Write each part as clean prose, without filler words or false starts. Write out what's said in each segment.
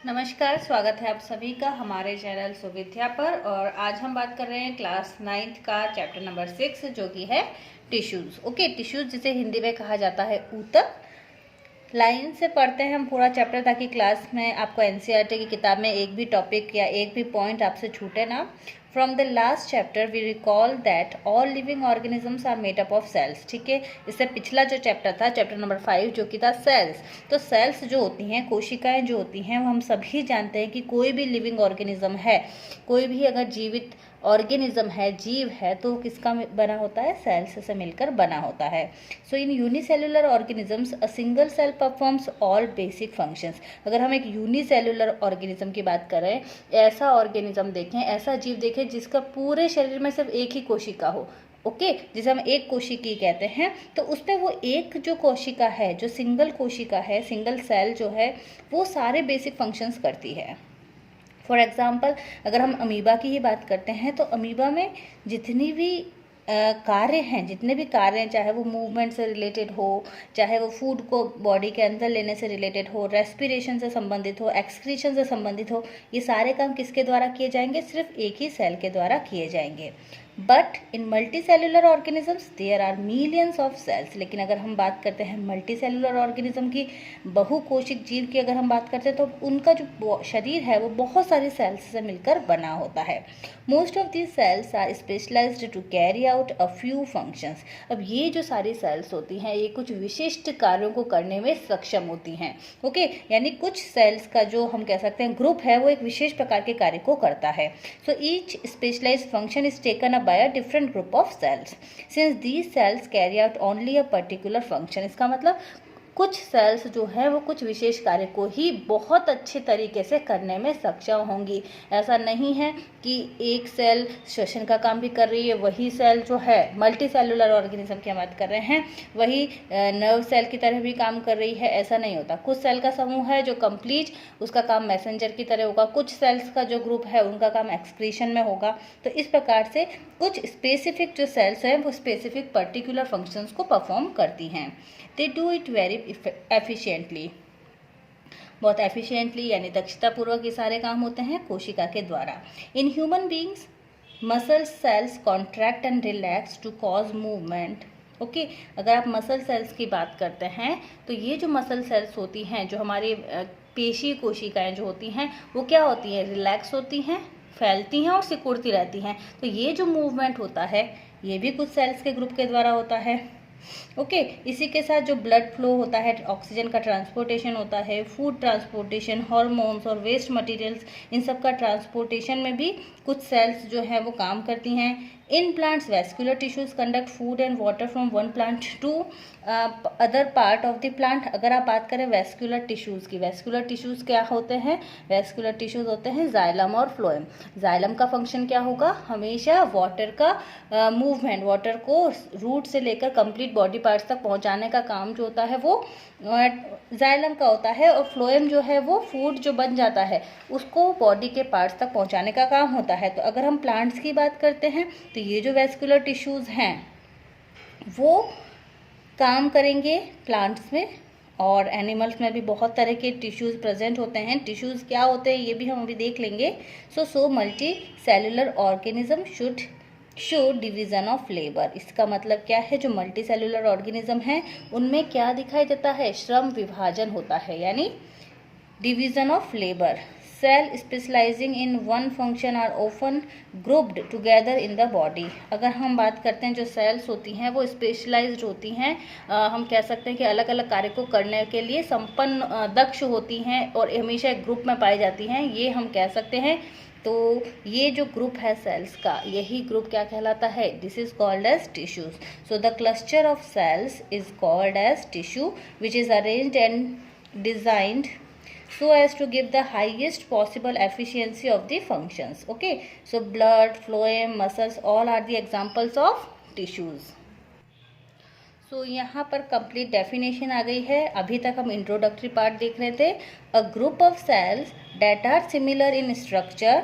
नमस्कार, स्वागत है आप सभी का हमारे चैनल सुविद्या पर। और आज हम बात कर रहे हैं क्लास 9th का चैप्टर नंबर 6 जो कि है टिश्यूज़। ओके, टिश्यूज़ जिसे हिंदी में कहा जाता है ऊतक। लाइन से पढ़ते हैं हम पूरा चैप्टर ताकि क्लास में आपको एनसीईआरटी की किताब में एक भी टॉपिक या एक भी पॉइंट आपसे छूटे ना। From the last chapter we recall that all living organisms are made up of cells. ठीक है, इससे पिछला जो चैप्टर था चैप्टर नंबर 5 जो कि था सेल्स। तो सेल्स जो होती हैं, कोशिकाएं जो होती हैं, वो हम सभी जानते हैं कि कोई भी लिविंग ऑर्गेनिज्म है, कोई भी अगर जीवित ऑर्गेनिज्म है, जीव है, तो किसका बना होता है? सेल्स से मिलकर बना होता है। So in unicellular organisms a single cell performs all basic functions. अगर हम एक यूनिसेल्युलर ऑर्गेनिज्म की बात करें, ऐसा ऑर्गेनिज्म देखें, ऐसा जीव देखें जिसका पूरे शरीर में सिर्फ एक ही कोशिका हो, ओके, जिसे हम एक कोशिकी कहते हैं, तो उसमें वो एक जो कोशिका है, जो सिंगल कोशिका है, सिंगल सेल जो है, वो सारे बेसिक फंक्शंस करती है। फॉर एग्जाम्पल अगर हम अमीबा की ही बात करते हैं तो अमीबा में जितनी भी कार्य हैं, जितने भी कार्य हैं, चाहे वो मूवमेंट से रिलेटेड हो, चाहे वो फूड को बॉडी के अंदर लेने से रिलेटेड हो, रेस्पिरेशन से संबंधित हो, एक्सक्रीशन से संबंधित हो, ये सारे काम किसके द्वारा किए जाएंगे? सिर्फ एक ही सेल के द्वारा किए जाएंगे। But in multi cellular organisms there are millions of cells. लेकिन अगर हम बात करते हैं मल्टी सेलुलर ऑर्गेनिज्म की, बहुकोशिक जीव की अगर हम बात करते हैं, तो उनका जो शरीर है वो बहुत सारी सेल्स से मिलकर बना होता है। Most of these cells are specialised to carry out a few functions. अब ये जो सारी सेल्स होती हैं, ये कुछ विशिष्ट कार्यों को करने में सक्षम होती हैं। ओके, यानी कुछ सेल्स का जो हम कह सकते हैं ग्रुप है, वो एक विशेष प्रकार के कार्य को करता है। So each specialised function is taken by a different group of cells. Since these cells carry out only a particular function, इसका मतलब कुछ सेल्स जो है वो कुछ विशेष कार्य को ही बहुत अच्छे तरीके से करने में सक्षम होंगी। ऐसा नहीं है कि एक सेल श्वसन का काम भी कर रही है, वही सेल जो है मल्टी सेलुलर ऑर्गेनिज्म की हम बात कर रहे हैं, वही नर्व सेल की तरह भी काम कर रही है, ऐसा नहीं होता। कुछ सेल का समूह है जो कंप्लीट उसका काम मैसेंजर की तरह होगा, कुछ सेल्स का जो ग्रुप है उनका काम एक्सक्रीशन में होगा। तो इस प्रकार से कुछ स्पेसिफिक जो सेल्स हैं वो स्पेसिफिक पर्टिकुलर फंक्शंस को परफॉर्म करती हैं। They do it very efficiently, बहुत एफिशिएंटली यानी दक्षतापूर्वक ये सारे काम होते हैं कोशिका के द्वारा। In human beings muscle cells contract and relax to cause movement. Okay, अगर आप मसल सेल्स की बात करते हैं तो ये जो मसल सेल्स होती हैं, जो हमारी पेशी कोशिकाएं जो होती हैं, वो क्या होती हैं? रिलैक्स होती हैं, फैलती हैं और सिकुड़ती रहती हैं। तो ये जो मूवमेंट होता है ये भी कुछ सेल्स के ग्रुप के द्वारा होता है। ओके, इसी के साथ जो ब्लड फ्लो होता है, ऑक्सीजन का ट्रांसपोर्टेशन होता है, फूड ट्रांसपोर्टेशन, हार्मोन्स और वेस्ट मटेरियल्स, इन सब का ट्रांसपोर्टेशन में भी कुछ सेल्स जो है वो काम करती हैं। In plants vascular tissues conduct food and water from one plant to other part of the plant. अगर आप बात करें वैस्कुलर टिश्यूज़ की, वैस्कुलर टिश्यूज़ क्या होते हैं? वैस्कुलर टिश्यूज़ होते हैं जाइलम और फ्लोएम। जाइलम का फंक्शन क्या होगा? हमेशा वाटर का मूवमेंट, वाटर को रूट से लेकर कंप्लीट बॉडी पार्ट्स तक पहुंचाने का काम जो होता है वो जाइलम का होता है। और फ्लोएम जो है वो फूड जो बन जाता है उसको बॉडी के पार्ट्स तक पहुंचाने का काम होता है। तो अगर हम प्लांट्स की बात करते हैं तो ये जो वैस्कुलर टिश्यूज़ हैं वो काम करेंगे प्लांट्स में, और एनिमल्स में भी बहुत तरह के टिश्यूज़ प्रेजेंट होते हैं। टिश्यूज़ क्या होते हैं ये भी हम अभी देख लेंगे। So multi cellular organism should show division of labour. इसका मतलब क्या है? जो मल्टी सेलुलर ऑर्गेनिज्म है उनमें क्या दिखाई देता है? श्रम विभाजन होता है, यानी division of labour. Cell specialising in one function are often grouped together in the body. अगर हम बात करते हैं जो सेल्स होती हैं वो स्पेशलाइज्ड होती हैं, हम कह सकते हैं कि अलग अलग कार्य को करने के लिए संपन्न दक्ष होती हैं और हमेशा एक ग्रुप में पाई जाती हैं, ये हम कह सकते हैं। तो ये जो ग्रुप है सेल्स का, यही ग्रुप क्या कहलाता है? This is called as tissues. So the cluster of cells is called as tissue which is arranged and designed so as to give the highest possible efficiency of the functions. Okay, so blood, phloem, muscles all are the examples of tissues. So यहाँ पर complete definition आ गई है। अभी तक हम introductory part देख रहे थे। A group of cells that are similar in structure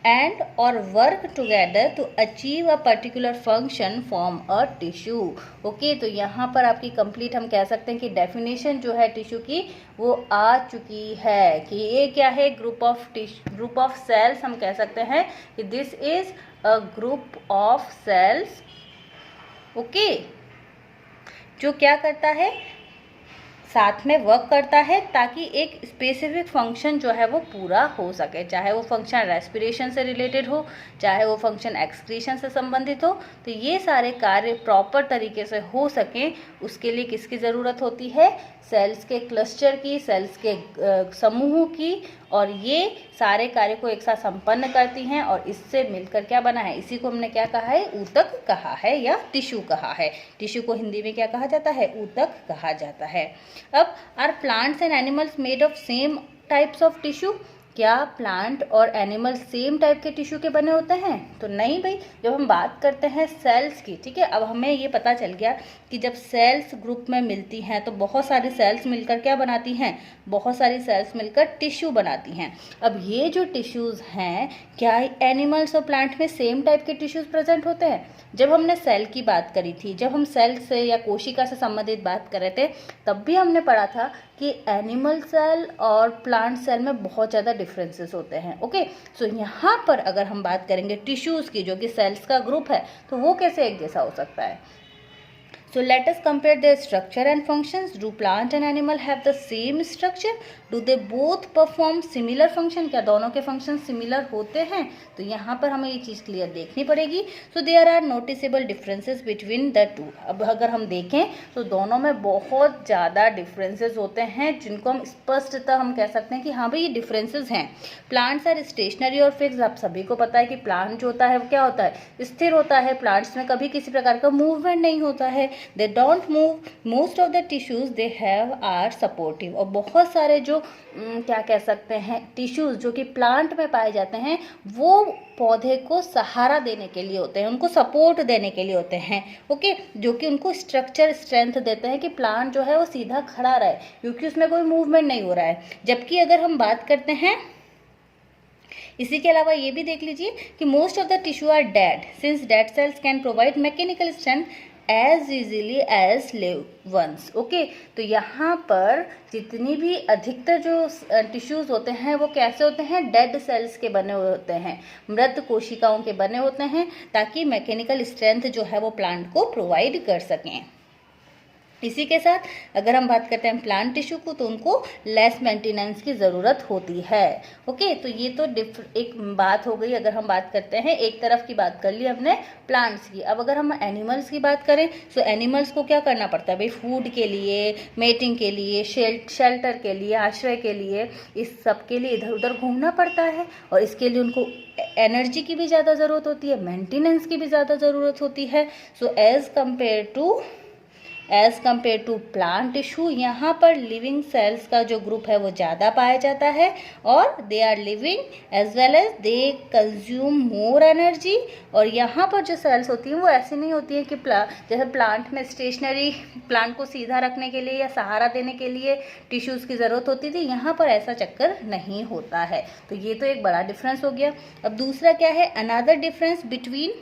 and or work together to achieve a particular function form a tissue। Okay, तो यहाँ पर आपकी कंप्लीट हम कह सकते हैं कि डेफिनेशन जो है टिश्यू की वो आ चुकी है कि ये क्या है, ग्रुप ऑफ सेल्स। हम कह सकते हैं कि this is a group of cells, okay, जो क्या करता है, साथ में वर्क करता है ताकि एक स्पेसिफिक फंक्शन जो है वो पूरा हो सके, चाहे वो फंक्शन रेस्पिरेशन से रिलेटेड हो, चाहे वो फंक्शन एक्सक्रीशन से संबंधित हो। तो ये सारे कार्य प्रॉपर तरीके से हो सकें उसके लिए किसकी ज़रूरत होती है, सेल्स के क्लस्टर की, सेल्स के समूह की, और ये सारे कार्य को एक साथ संपन्न करती हैं और इससे मिलकर क्या बना है, इसी को हमने क्या कहा है, ऊतक कहा है या टिश्यू कहा है। टिश्यू को हिंदी में क्या कहा जाता है, ऊतक कहा जाता है। अब are plants and animals made of same types of tissue, क्या प्लांट और एनिमल सेम टाइप के टिश्यू के बने होते हैं, तो नहीं भाई। जब हम बात करते हैं सेल्स की, ठीक है, अब हमें ये पता चल गया कि जब सेल्स ग्रुप में मिलती हैं तो बहुत सारी सेल्स मिलकर क्या बनाती हैं, बहुत सारी सेल्स मिलकर टिश्यू बनाती हैं। अब ये जो टिश्यूज़ हैं, क्या एनिमल्स और प्लांट में सेम टाइप के टिश्यूज़ प्रेजेंट होते हैं। जब हमने सेल की बात करी थी, जब हम सेल से या कोशिका से संबंधित बात कर रहे थे, तब भी हमने पढ़ा था कि एनिमल सेल और प्लांट सेल में बहुत ज़्यादा डिफरेंसेस होते हैं। ओके, सो यहाँ पर अगर हम बात करेंगे टिश्यूज़ की, जो कि सेल्स का ग्रुप है, तो वो कैसे एक जैसा हो सकता है। So let us compare their structure and functions. Do plant and animal have the same structure? Do they both perform similar function? क्या दोनों के फंक्शन सिमिलर होते हैं, तो यहाँ पर हमें ये चीज़ क्लियर देखनी पड़ेगी। So there are noticeable differences between the two। अब अगर हम देखें तो दोनों में बहुत ज़्यादा डिफरेंसेस होते हैं जिनको हम स्पष्टतः हम कह सकते हैं कि हाँ भाई ये डिफरेंसेस हैं। प्लांट्स आर स्टेशनरी और फिक्स। आप सभी को पता है कि प्लांट जो होता है वो क्या होता है, स्थिर होता है। प्लांट्स में कभी किसी प्रकार का मूवमेंट नहीं होता है। They don't move. Most of the tissues they have are supportive. और बहुत सारे जो क्या कह सकते हैं टिश्यूज जो कि प्लांट में पाए जाते हैं वो पौधे को सहारा देने के लिए होते हैं, उनको सपोर्ट देने के लिए होते हैं। ओके, जो कि उनको स्ट्रक्चर स्ट्रेंथ देते हैं कि प्लांट जो है वो सीधा खड़ा रहे, क्योंकि उसमें कोई मूवमेंट नहीं हो रहा है। जबकि अगर हम बात करते हैं, इसी के अलावा ये भी देख लीजिए कि most of the tissue are dead since dead cells can provide mechanical strength as easily as live ones. Okay, तो यहाँ पर जितनी भी अधिकतर जो टिश्यूज़ होते हैं वो कैसे होते हैं, डेड सेल्स के बने हुए होते हैं, मृत कोशिकाओं के बने होते हैं, ताकि मैकेनिकल स्ट्रेंथ जो है वो प्लांट को प्रोवाइड कर सकें। इसी के साथ अगर हम बात करते हैं प्लांट टिश्यू को, तो उनको लेस मेंटेनेंस की ज़रूरत होती है। ओके, तो ये तो एक बात हो गई। अगर हम बात करते हैं, एक तरफ की बात कर ली हमने प्लांट्स की। अब अगर हम एनिमल्स की बात करें तो एनिमल्स को क्या करना पड़ता है भाई, फूड के लिए, मेटिंग के लिए, शेल्टर के लिए, आश्रय के लिए, इस सब के लिए इधर उधर घूमना पड़ता है। और इसके लिए उनको एनर्जी की भी ज़्यादा ज़रूरत होती है, मेंटेनेंस की भी ज़्यादा ज़रूरत होती है। So as compare to plant tissue, यहाँ पर लिविंग सेल्स का जो ग्रुप है वो ज़्यादा पाया जाता है, और they are living as well as they consume more energy. और यहाँ पर जो सेल्स होती हैं वो ऐसी नहीं होती है कि जैसे प्लांट में स्टेशनरी, प्लांट को सीधा रखने के लिए या सहारा देने के लिए टिश्यूज़ की ज़रूरत होती थी, यहाँ पर ऐसा चक्कर नहीं होता है। तो ये तो एक बड़ा डिफरेंस हो गया। अब दूसरा क्या है, another difference between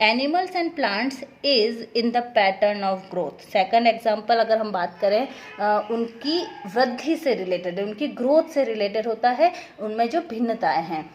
animals and plants is in the pattern of growth. Second example अगर हम बात करें, उनकी वृद्धि से रिलेटेड, उनकी ग्रोथ से रिलेटेड होता है, उनमें जो भिन्नताएं हैं।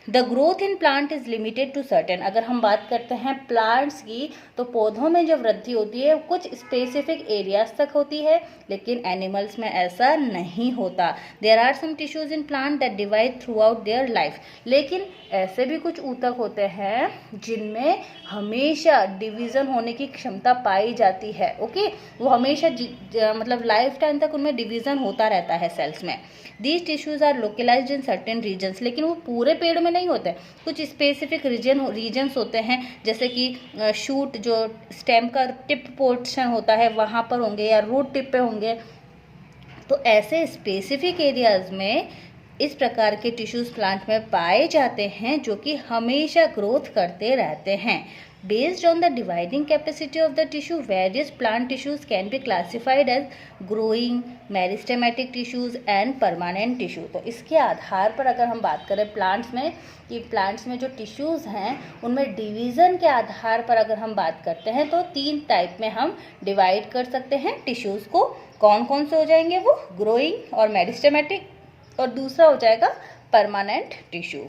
The growth in plant is limited to certain. अगर हम बात करते हैं प्लांट्स की, तो पौधों में जो वृद्धि होती है कुछ स्पेसिफिक एरियाज तक होती है, लेकिन एनिमल्स में ऐसा नहीं होता। There are some tissues in plant that divide throughout their life. लेकिन ऐसे भी कुछ ऊतक होते हैं जिनमें हमेशा डिवीज़न होने की क्षमता पाई जाती है। ओके, वो हमेशा मतलब लाइफ टाइम तक उनमें डिवीज़न होता रहता है सेल्स में। These tissues are localised in certain regions. लेकिन वो पूरे पेड़ में नहीं होते, कुछ स्पेसिफिक रीजन्स होते हैं, जैसे कि शूट जो स्टेम का टिप पोर्शन होता है वहाँ पर होंगे, या रूट टिप पे होंगे। तो ऐसे स्पेसिफिक एरियाज में इस प्रकार के टिश्यूज़ प्लांट में पाए जाते हैं जो कि हमेशा ग्रोथ करते रहते हैं। Based on the dividing capacity of the tissue, various plant tissues can be classified as growing, meristematic tissues and permanent tissue. तो इसके आधार पर अगर हम बात करें प्लांट्स में कि प्लांट्स में जो टिश्यूज़ हैं उनमें डिवीज़न के आधार पर अगर हम बात करते हैं तो 3 टाइप में हम डिवाइड कर सकते हैं टिश्यूज़ को। कौन कौन से हो जाएंगे वो? ग्रोइंग और मेरिस्टेमेटिक, और दूसरा हो जाएगा permanent tissue.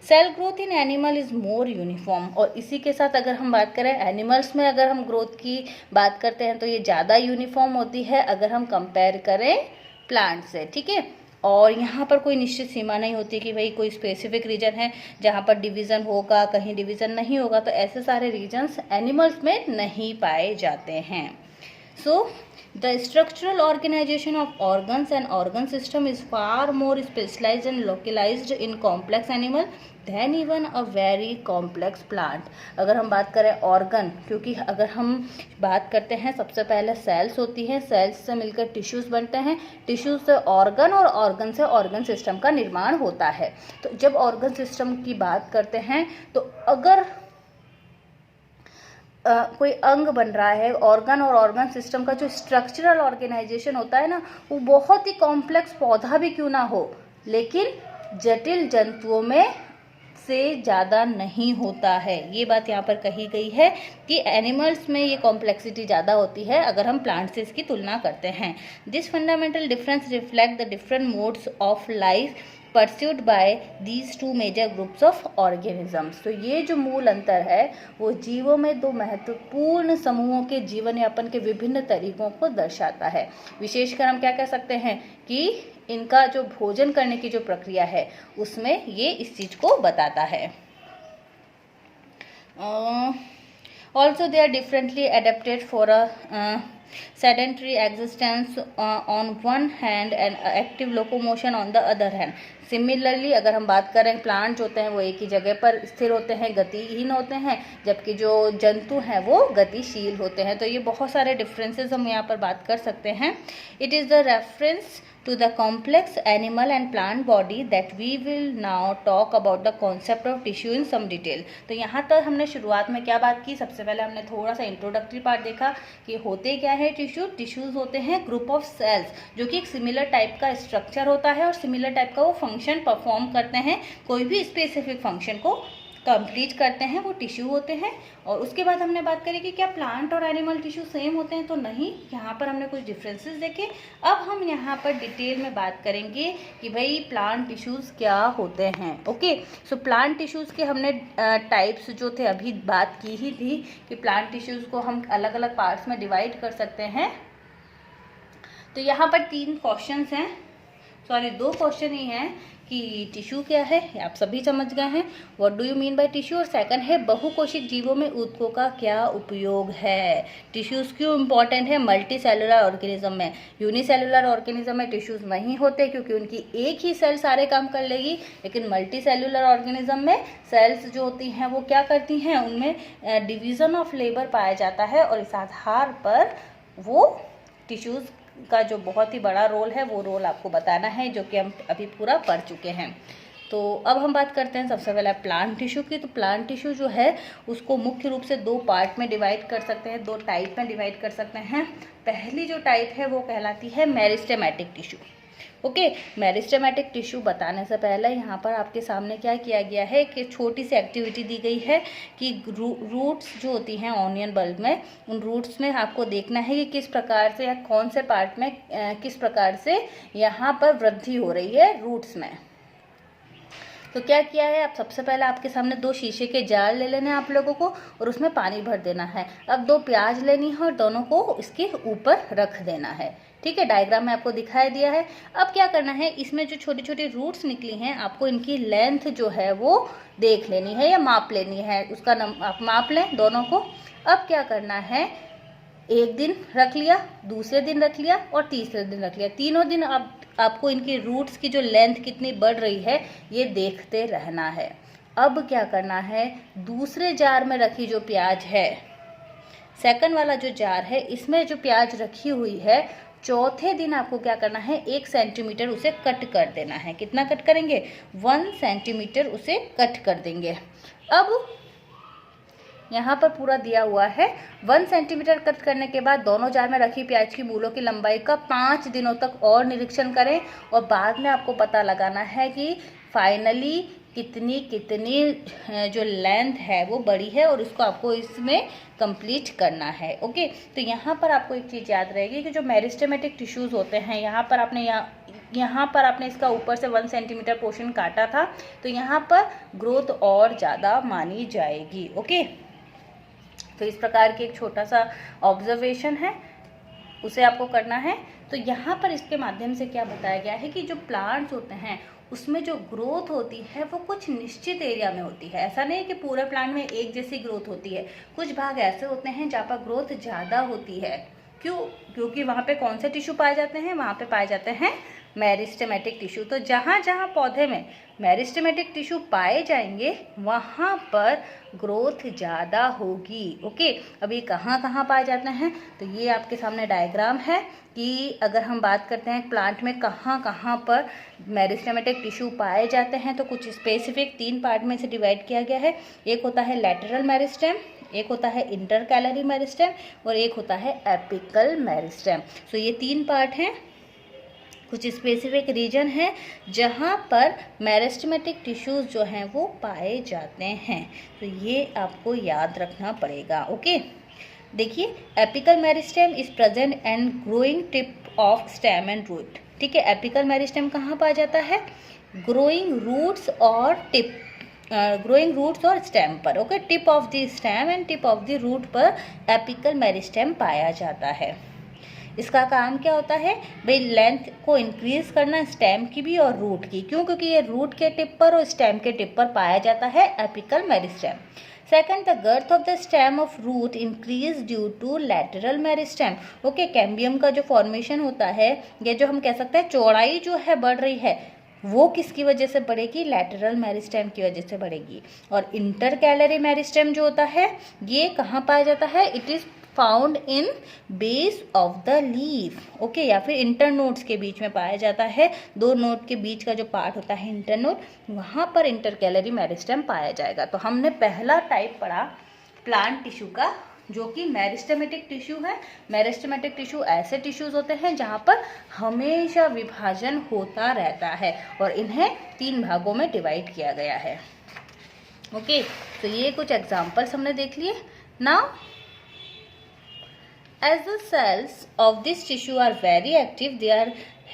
Cell growth in animal is more uniform, और इसी के साथ अगर हम बात करें एनिमल्स में अगर हम ग्रोथ की बात करते हैं तो ये ज़्यादा यूनिफॉर्म होती है अगर हम कंपेयर करें प्लांट से, ठीक है। और यहाँ पर कोई निश्चित सीमा नहीं होती कि भाई कोई स्पेसिफिक रीजन है जहाँ पर डिवीज़न होगा, कहीं डिवीज़न नहीं होगा, तो ऐसे सारे रीजन्स एनिमल्स में नहीं पाए जाते हैं। So, the structural organization of organs and organ system is far more specialized and localized in complex animal than even a very complex plant। अगर हम बात करें ऑर्गन, क्योंकि अगर हम बात करते हैं सबसे पहले सेल्स होती हैं, सेल्स से मिलकर टिश्यूज़ बनते हैं, टिश्यूज़ से ऑर्गन और ऑर्गन से ऑर्गन सिस्टम का निर्माण होता है। तो जब ऑर्गन सिस्टम की बात करते हैं तो अगर कोई अंग बन रहा है, ऑर्गन और ऑर्गन सिस्टम का जो स्ट्रक्चरल ऑर्गेनाइजेशन होता है ना, वो बहुत ही कॉम्प्लेक्स पौधा भी क्यों ना हो, लेकिन जटिल जंतुओं में से ज़्यादा नहीं होता है। ये बात यहाँ पर कही गई है कि एनिमल्स में ये कॉम्प्लेक्सिटी ज़्यादा होती है अगर हम प्लांट से इसकी तुलना करते हैं। This fundamental difference reflect the different modes of life pursued by these 2 major groups of organisms. तो ये जो मूल अंतर है वो जीवों में 2 महत्वपूर्ण समूहों के जीवन यापन के विभिन्न तरीकों को दर्शाता है। विशेषकर हम क्या कह सकते हैं कि इनका जो भोजन करने की जो प्रक्रिया है उसमें ये इस चीज़ को बताता है। Also they are differently adapted for a sedentary existence on one hand and active locomotion on the other hand। Similarly अगर हम बात करें प्लांट जो होते हैं वो एक ही जगह पर स्थिर होते हैं, गतिहीन होते हैं, जबकि जो जंतु हैं वो गतिशील होते हैं। तो ये बहुत सारे डिफरेंसेस हम यहाँ पर बात कर सकते हैं। It is the reference to the complex animal and plant body that we will now talk about the concept of tissue in some detail। तो यहाँ तक हमने शुरुआत में क्या बात की? सबसे पहले हमने थोड़ा सा इंट्रोडक्टरी पार्ट देखा कि होते क्या है टिश्यू। टिश्यूज़ होते हैं ग्रुप ऑफ सेल्स जो कि एक सिमिलर टाइप का स्ट्रक्चर होता है और सिमिलर टाइप का वो फंक्शन परफॉर्म करते हैं, कोई भी स्पेसिफिक फंक्शन को कंप्लीट करते हैं, वो टिश्यू होते हैं। और उसके बाद हमने बात करी कि क्या प्लांट और एनिमल टिश्यू सेम होते हैं, तो नहीं, यहाँ पर हमने कुछ डिफरेंसेस देखे। अब हम यहाँ पर डिटेल में बात करेंगे कि भाई प्लांट टिश्यूज़ क्या होते हैं। ओके, सो प्लांट टिश्यूज़ के हमने टाइप्स जो थे अभी बात की ही थी कि प्लांट टिश्यूज़ को हम अलग अलग पार्ट्स में डिवाइड कर सकते हैं। तो यहाँ पर 3 क्वेश्चंस हैं, सॉरी 2 क्वेश्चन ही हैं कि टिश्यू क्या है, आप सभी समझ गए हैं, what do you mean by tissue. और सेकंड है बहुकोशिक जीवों में ऊतकों का क्या उपयोग है। टिश्यूज़ क्यों इंपॉर्टेंट है मल्टी सेलुलर ऑर्गेनिज्म में। यूनिसेलुलर ऑर्गेनिज्म में टिश्यूज़ नहीं होते क्योंकि उनकी एक ही सेल सारे काम कर लेगी, लेकिन मल्टी सेलुलर ऑर्गेनिज्म में सेल्स जो होती हैं वो क्या करती हैं, उनमें डिवीज़न ऑफ लेबर पाया जाता है और इस आधार पर वो टिश्यूज़ का जो बहुत ही बड़ा रोल है वो रोल आपको बताना है, जो कि हम अभी पूरा पढ़ चुके हैं। तो अब हम बात करते हैं सबसे पहले प्लांट टिश्यू की। तो प्लांट टिश्यू जो है उसको मुख्य रूप से 2 पार्ट में डिवाइड कर सकते हैं, 2 टाइप में डिवाइड कर सकते हैं। पहली जो टाइप है वो कहलाती है meristematic tissue. Okay, meristematic tissue बताने से पहले यहाँ पर आपके सामने क्या किया गया है कि छोटी सी एक्टिविटी दी गई है कि रूट्स जो होती हैं ऑनियन बल्ब में, उन रूट्स में आपको देखना है कि किस प्रकार से या कौन से पार्ट में किस प्रकार से यहाँ पर वृद्धि हो रही है रूट्स में। तो क्या किया है, आप सबसे पहले आपके सामने 2 शीशे के जार ले लेने हैं आप लोगों को और उसमें पानी भर देना है। अब 2 प्याज लेनी है और दोनों को इसके ऊपर रख देना है। ठीक है, डायग्राम में आपको दिखाई दिया है। अब क्या करना है, इसमें जो छोटी छोटी रूट्स निकली हैं आपको इनकी लेंथ जो है वो देख लेनी है या माप लेनी है, उसका आप माप लें दोनों को। अब क्या करना है, एक दिन रख लिया, दूसरे दिन रख लिया और तीसरे दिन रख लिया, तीनों दिन आपको इनकी रूट्स की जो लेंथ कितनी बढ़ रही है ये देखते रहना है। अब क्या करना है, दूसरे जार में रखी जो प्याज है, सेकंड वाला जो जार है, इसमें जो प्याज रखी हुई है, चौथे दिन आपको क्या करना है, 1 सेंटीमीटर उसे कट कर देना है। कितना कट करेंगे, 1 सेंटीमीटर उसे कट कर देंगे। अब यहाँ पर पूरा दिया हुआ है। 1 सेंटीमीटर कट करने के बाद दोनों जार में रखी प्याज की मूलों की लंबाई का 5 दिनों तक और निरीक्षण करें और बाद में आपको पता लगाना है कि फाइनली कितनी जो लेंथ है वो बड़ी है और उसको आपको इसमें कंप्लीट करना है। ओके, तो यहाँ पर आपको एक चीज़ याद रहेगी कि जो मेरिस्टेमेटिक टिश्यूज़ होते हैं, यहाँ पर आपने इसका ऊपर से 1 सेंटीमीटर पोर्शन काटा था, तो यहाँ पर ग्रोथ और ज़्यादा मानी जाएगी। ओके, तो इस प्रकार की एक छोटा सा ऑब्जर्वेशन है, उसे आपको करना है। तो यहाँ पर इसके माध्यम से क्या बताया गया है कि जो प्लांट्स होते हैं उसमें जो ग्रोथ होती है वो कुछ निश्चित एरिया में होती है। ऐसा नहीं कि पूरे प्लांट में एक जैसी ग्रोथ होती है, कुछ भाग ऐसे होते हैं जहाँ पर ग्रोथ ज़्यादा होती है। क्योंकि वहाँ पे कौन से टिश्यू पाए जाते हैं, वहाँ पे पाए जाते हैं मेरिस्टेमेटिक टिश्यू। तो जहाँ जहाँ पौधे में मेरिस्टेमेटिक टिश्यू पाए जाएंगे वहाँ पर ग्रोथ ज़्यादा होगी। ओके, अब ये कहाँ कहाँ पाए जाते हैं, तो ये आपके सामने डायग्राम है कि अगर हम बात करते हैं प्लांट में कहाँ कहाँ पर मेरिस्टेमेटिक टिश्यू पाए जाते हैं, तो कुछ स्पेसिफिक 3 पार्ट में से डिवाइड किया गया है। एक होता है लैटरल मेरिस्टेम, एक होता है इंटरकैलरी मेरिस्टेम और एक होता है एपिकल मेरिस्टेम। तो ये 3 पार्ट हैं। कुछ स्पेसिफिक रीजन है जहाँ पर मेरिस्टेमेटिक टिश्यूज़ जो हैं वो पाए जाते हैं, तो ये आपको याद रखना पड़ेगा। ओके, देखिए, apical meristem is present and growing tip of stem and root. ठीक है, एपिकल मेरिस्टेम कहाँ पाया जाता है, ग्रोइंग रूट्स और स्टेम पर। Okay, tip of the stem and tip of the root पर एपिकल मेरिस्टेम पाया जाता है। इसका काम क्या होता है भाई, लेंथ को इंक्रीज करना स्टेम की भी और रूट की। क्यों? क्योंकि ये रूट के टिप पर और स्टेम के टिप पर पाया जाता है apical meristem. Second, the girth of the stem of root increase due to lateral meristem. Okay, cambium का जो फॉर्मेशन होता है, ये जो हम कह सकते हैं चौड़ाई जो है बढ़ रही है, वो किसकी वजह से बढ़ेगी, लैटरल मेरिस्टेम की वजह से बढ़ेगी। और इंटरकैलरी मेरिस्टेम जो होता है ये कहाँ पाया जाता है, it is found in base of the leaf. Okay, या फिर इंटरनोड्स के बीच में पाया जाता है। 2 नोड के बीच का जो पार्ट होता है इंटरनोड, वहाँ पर इंटरकैलरी मेरिस्टेम पाया जाएगा। तो हमने पहला टाइप पढ़ा प्लांट टिश्यू का, जो कि मेरिस्टेमेटिक टिश्यू है। मेरिस्टेमेटिक टिश्यू ऐसे टिश्यूज होते हैं जहाँ पर हमेशा विभाजन होता रहता है और इन्हें 3 भागों में डिवाइड किया गया है। ओके, तो ये कुछ एग्जाम्पल्स हमने देख लिए। Now as the cells of this tissue are very active,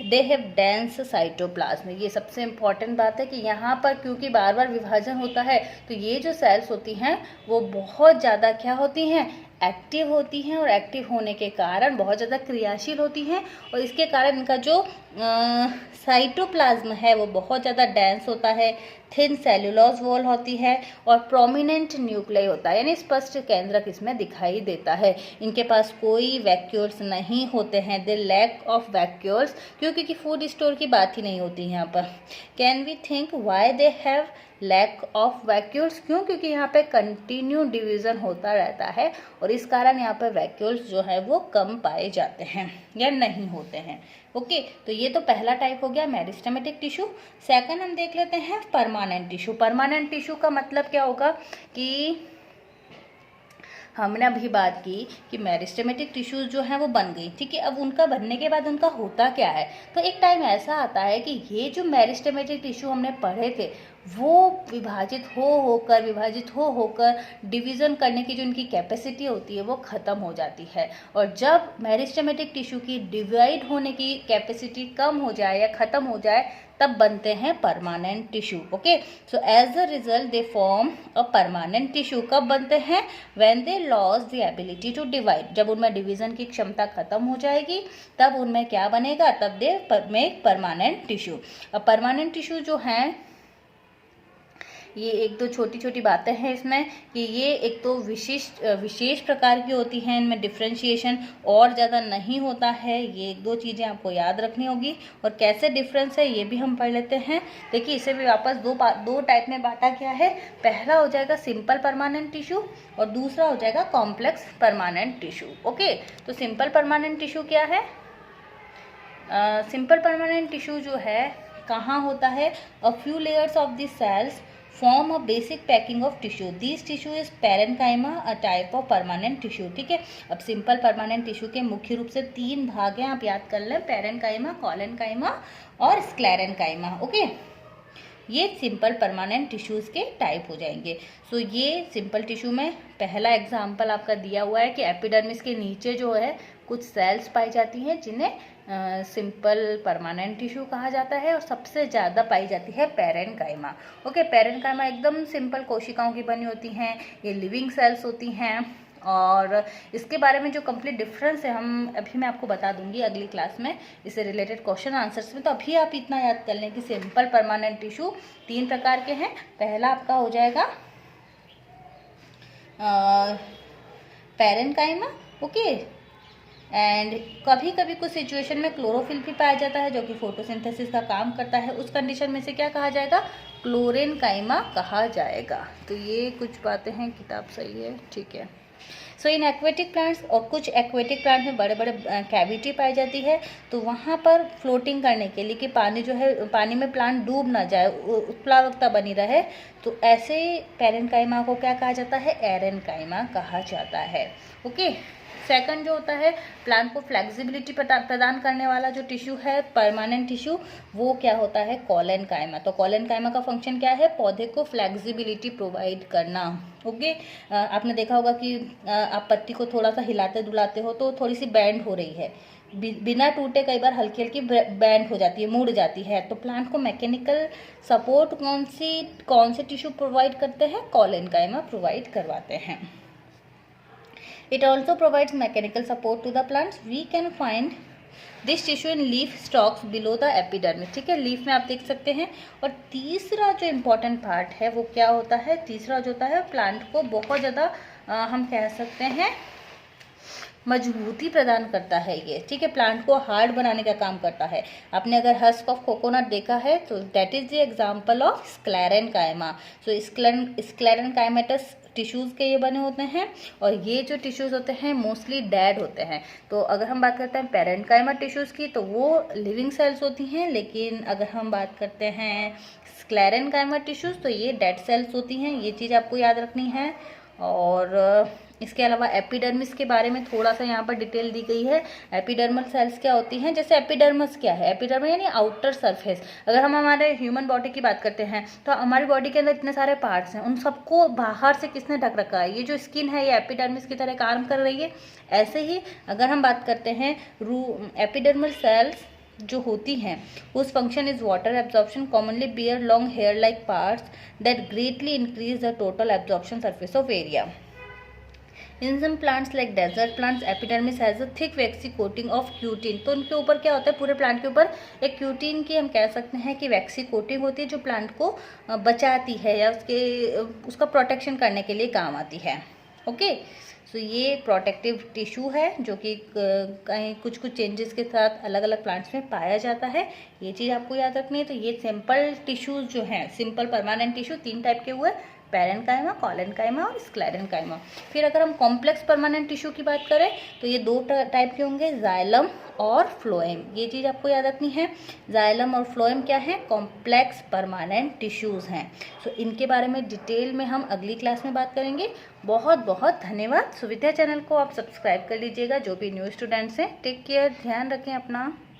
they have dense cytoplasm। ये सबसे इम्पॉर्टेंट बात है कि यहाँ पर क्योंकि बार बार विभाजन होता है, तो ये जो सेल्स होती हैं वो बहुत ज़्यादा क्या होती हैं, एक्टिव होती हैं। और एक्टिव होने के कारण बहुत ज़्यादा क्रियाशील होती हैं और इसके कारण इनका जो साइटोप्लाज्म है वो बहुत ज़्यादा डेंस होता है, थिन सेल्यूलोज वॉल होती है और प्रोमिनेंट न्यूक्लियाई होता है, यानी स्पष्ट केंद्रक इसमें दिखाई देता है। इनके पास कोई वैक्यूल्स नहीं होते हैं, दे लैक ऑफ वैक्यूल्स, क्योंकि फूड स्टोर की बात ही नहीं होती यहाँ पर। Can we think why they have lack of vacuoles? क्यों? क्योंकि यहाँ पे कंटिन्यू डिवीज़न होता रहता है और इस कारण यहाँ पर वैक्यूल्स जो है वो कम पाए जाते हैं या नहीं होते हैं। ओके, तो ये तो पहला टाइप हो गया मेरिस्टेमेटिक टिश्यू। सेकंड हम देख लेते हैं परमानेंट टिश्यू। परमानेंट टिश्यू का मतलब क्या होगा कि हमने अभी बात की कि मेरिस्टेमेटिक टिश्यूज जो हैं वो बन गई, ठीक है। अब उनका बनने के बाद उनका होता क्या है, तो एक टाइम ऐसा आता है कि ये जो मेरिस्टेमेटिक टिश्यू हमने पढ़े थे वो विभाजित हो होकर डिवीज़न करने की जो इनकी कैपेसिटी होती है वो ख़त्म हो जाती है। और जब मेरिस्टेमेटिक टिश्यू की डिवाइड होने की कैपेसिटी कम हो जाए या ख़त्म हो जाए, तब बनते हैं permanent tissue. Okay, so as a result they form a permanent tissue. कब बनते हैं, when they loss the ability to divide. जब उनमें डिवीज़न की क्षमता खत्म हो जाएगी तब उनमें क्या बनेगा, तब दे मेक परमानेंट टिश्यू। अब परमानेंट टिश्यू जो हैं, ये एक दो छोटी छोटी बातें हैं इसमें कि ये एक तो विशेष प्रकार की होती हैं, इनमें डिफ्रेंशिएशन और ज़्यादा नहीं होता है। ये एक दो चीज़ें आपको याद रखनी होगी। और कैसे डिफरेंस है ये भी हम पढ़ लेते हैं। देखिए, इसे भी वापस दो टाइप में बांटा गया है। पहला हो जाएगा सिंपल परमानेंट टिश्यू और दूसरा हो जाएगा कॉम्प्लेक्स परमानेंट टिश्यू। ओके, तो सिंपल परमानेंट टिश्यू क्या है, सिंपल परमानेंट टिश्यू जो है कहाँ होता है, a few layers of the cells form a basic packing of tissue. These tissue is parenchyma, a type of permanent tissue. ठीक है, अब सिंपल परमानेंट टिश्यू के मुख्य रूप से 3 भाग हैं, आप याद कर लें, पेरेनकाइमा, कॉलेनकाइमा और स्क्लेरेनकाइमा. ओके, ये सिंपल परमानेंट टिश्यूज़ के टाइप हो जाएंगे. सो ये सिंपल टिश्यू में पहला एग्जाम्पल आपका दिया हुआ है कि एपिडर्मिस के नीचे जो है कुछ सेल्स पाई जाती हैं जिन्हें सिंपल परमानेंट टिश्यू कहा जाता है और सबसे ज़्यादा पाई जाती है पेरेनकाइमा. ओके, पेरेनकाइमा एकदम सिंपल कोशिकाओं की बनी होती हैं, ये लिविंग सेल्स होती हैं. और इसके बारे में जो कंप्लीट डिफरेंस है हम अभी मैं आपको बता दूंगी अगली क्लास में इससे रिलेटेड क्वेश्चन आंसर्स में. तो अभी आप इतना याद कर लें कि सिंपल परमानेंट टिश्यू 3 प्रकार के हैं. पहला आपका हो जाएगा पेरेनकाइमा. ओके, एंड कभी कभी कुछ सिचुएशन में क्लोरोफिल भी पाया जाता है जो कि फोटोसिंथेसिस का काम करता है. उस कंडीशन में से क्या कहा जाएगा, क्लोरेनकाइमा कहा जाएगा. तो ये कुछ बातें हैं, किताब सही है, ठीक है. सो इन एक्वेटिक प्लांट्स, और कुछ एक्वेटिक प्लांट में बड़े बड़े कैविटी पाई जाती है, तो वहाँ पर फ्लोटिंग करने के लिए कि पानी जो है, पानी में प्लांट डूब ना जाए, उत्प्लावकता बनी रहे, तो ऐसे पेरेनकाइमा को क्या कहा जाता है, एरेनकाइमा कहा जाता है. ओके, सेकंड जो होता है प्लांट को फ्लेक्सिबिलिटी प्रदान करने वाला जो टिश्यू है परमानेंट टिश्यू, वो क्या होता है, कॉलेनकाइमा. तो कॉलेनकाइमा का फंक्शन क्या है, पौधे को फ्लेक्सिबिलिटी प्रोवाइड करना. ओके, आपने देखा होगा कि आप पत्ती को थोड़ा सा हिलाते डुलाते हो तो थोड़ी सी बैंड हो रही है, बिना टूटे कई बार हल्की हल्की बैंड हो जाती है, मुड़ जाती है. तो प्लांट को मैकेनिकल सपोर्ट कौन से टिश्यू प्रोवाइड करते हैं, कॉलेनकाइमा प्रोवाइड करवाते हैं. It also provides mechanical support to the plants. We can find this tissue in leaf stalks below the epidermis. ठीक है, लीफ में आप देख सकते हैं. और तीसरा जो इम्पोर्टेंट पार्ट है वो क्या होता है, तीसरा जो होता है प्लांट को बहुत ज़्यादा हम कह सकते हैं मजबूती प्रदान करता है ये. ठीक है, प्लांट को हार्ड बनाने का काम करता है. आपने अगर हस्क ऑफ कोकोनट देखा है तो that is the example of sclerenchyma. So sclerenchymatous tissues के ये बने होते हैं, और ये जो टिश्यूज़ होते हैं मोस्टली डेड होते हैं. तो अगर हम बात करते हैं पेरेनकाइमा टिश्यूज़ की तो वो लिविंग सेल्स होती हैं, लेकिन अगर हम बात करते हैं स्क्लेरेनकाइमा टिश्यूज़ तो ये डेड सेल्स होती हैं. ये चीज़ आपको याद रखनी है. और इसके अलावा एपिडर्मिस के बारे में थोड़ा सा यहाँ पर डिटेल दी गई है. एपिडर्मल सेल्स क्या होती हैं, जैसे एपिडर्मस क्या है, एपिडर्मस यानी आउटर सरफेस. अगर हम हमारे ह्यूमन बॉडी की बात करते हैं तो हमारी बॉडी के अंदर इतने सारे पार्ट्स हैं, उन सबको बाहर से किसने ढक रखा है, ये जो स्किन है ये एपिडर्मिस की तरह काम कर रही है. ऐसे ही अगर हम बात करते हैं एपिडर्मल सेल्स जो होती हैं उस function is water absorption, commonly bear long hair like parts that greatly increase the total absorption surface of area. In some plants like desert plants epidermis has a thick waxy coating of cutin. तो उनके ऊपर क्या होता है, पूरे plant के ऊपर एक क्यूटिन की हम कह सकते हैं कि वैक्सी कोटिंग होती है जो प्लांट को बचाती है या उसका प्रोटेक्शन करने के लिए काम आती है. ओके, सो ये प्रोटेक्टिव टिश्यू है जो कि कहीं कुछ चेंजेस के साथ अलग अलग प्लांट्स में पाया जाता है. ये चीज़ आपको याद रखनी है. तो ये सिंपल टिश्यूज जो हैं, सिंपल परमानेंट टिश्यू 3 टाइप के हुए, पेरेनकाइमा, कॉलेनकाइमा और स्क्लेरेनकाइमा. फिर अगर हम कॉम्प्लेक्स परमानेंट टिश्यू की बात करें तो ये 2 टाइप के होंगे, जाइलम और फ्लोएम. ये चीज़ आपको याद रखनी है. जाइलम और फ्लोएम क्या है, कॉम्प्लेक्स परमानेंट टिश्यूज़ हैं. सो इनके बारे में डिटेल में हम अगली क्लास में बात करेंगे. बहुत बहुत धन्यवाद. सुविद्या चैनल को आप सब्सक्राइब कर लीजिएगा जो भी न्यू स्टूडेंट्स हैं. टेक केयर, ध्यान रखें अपना.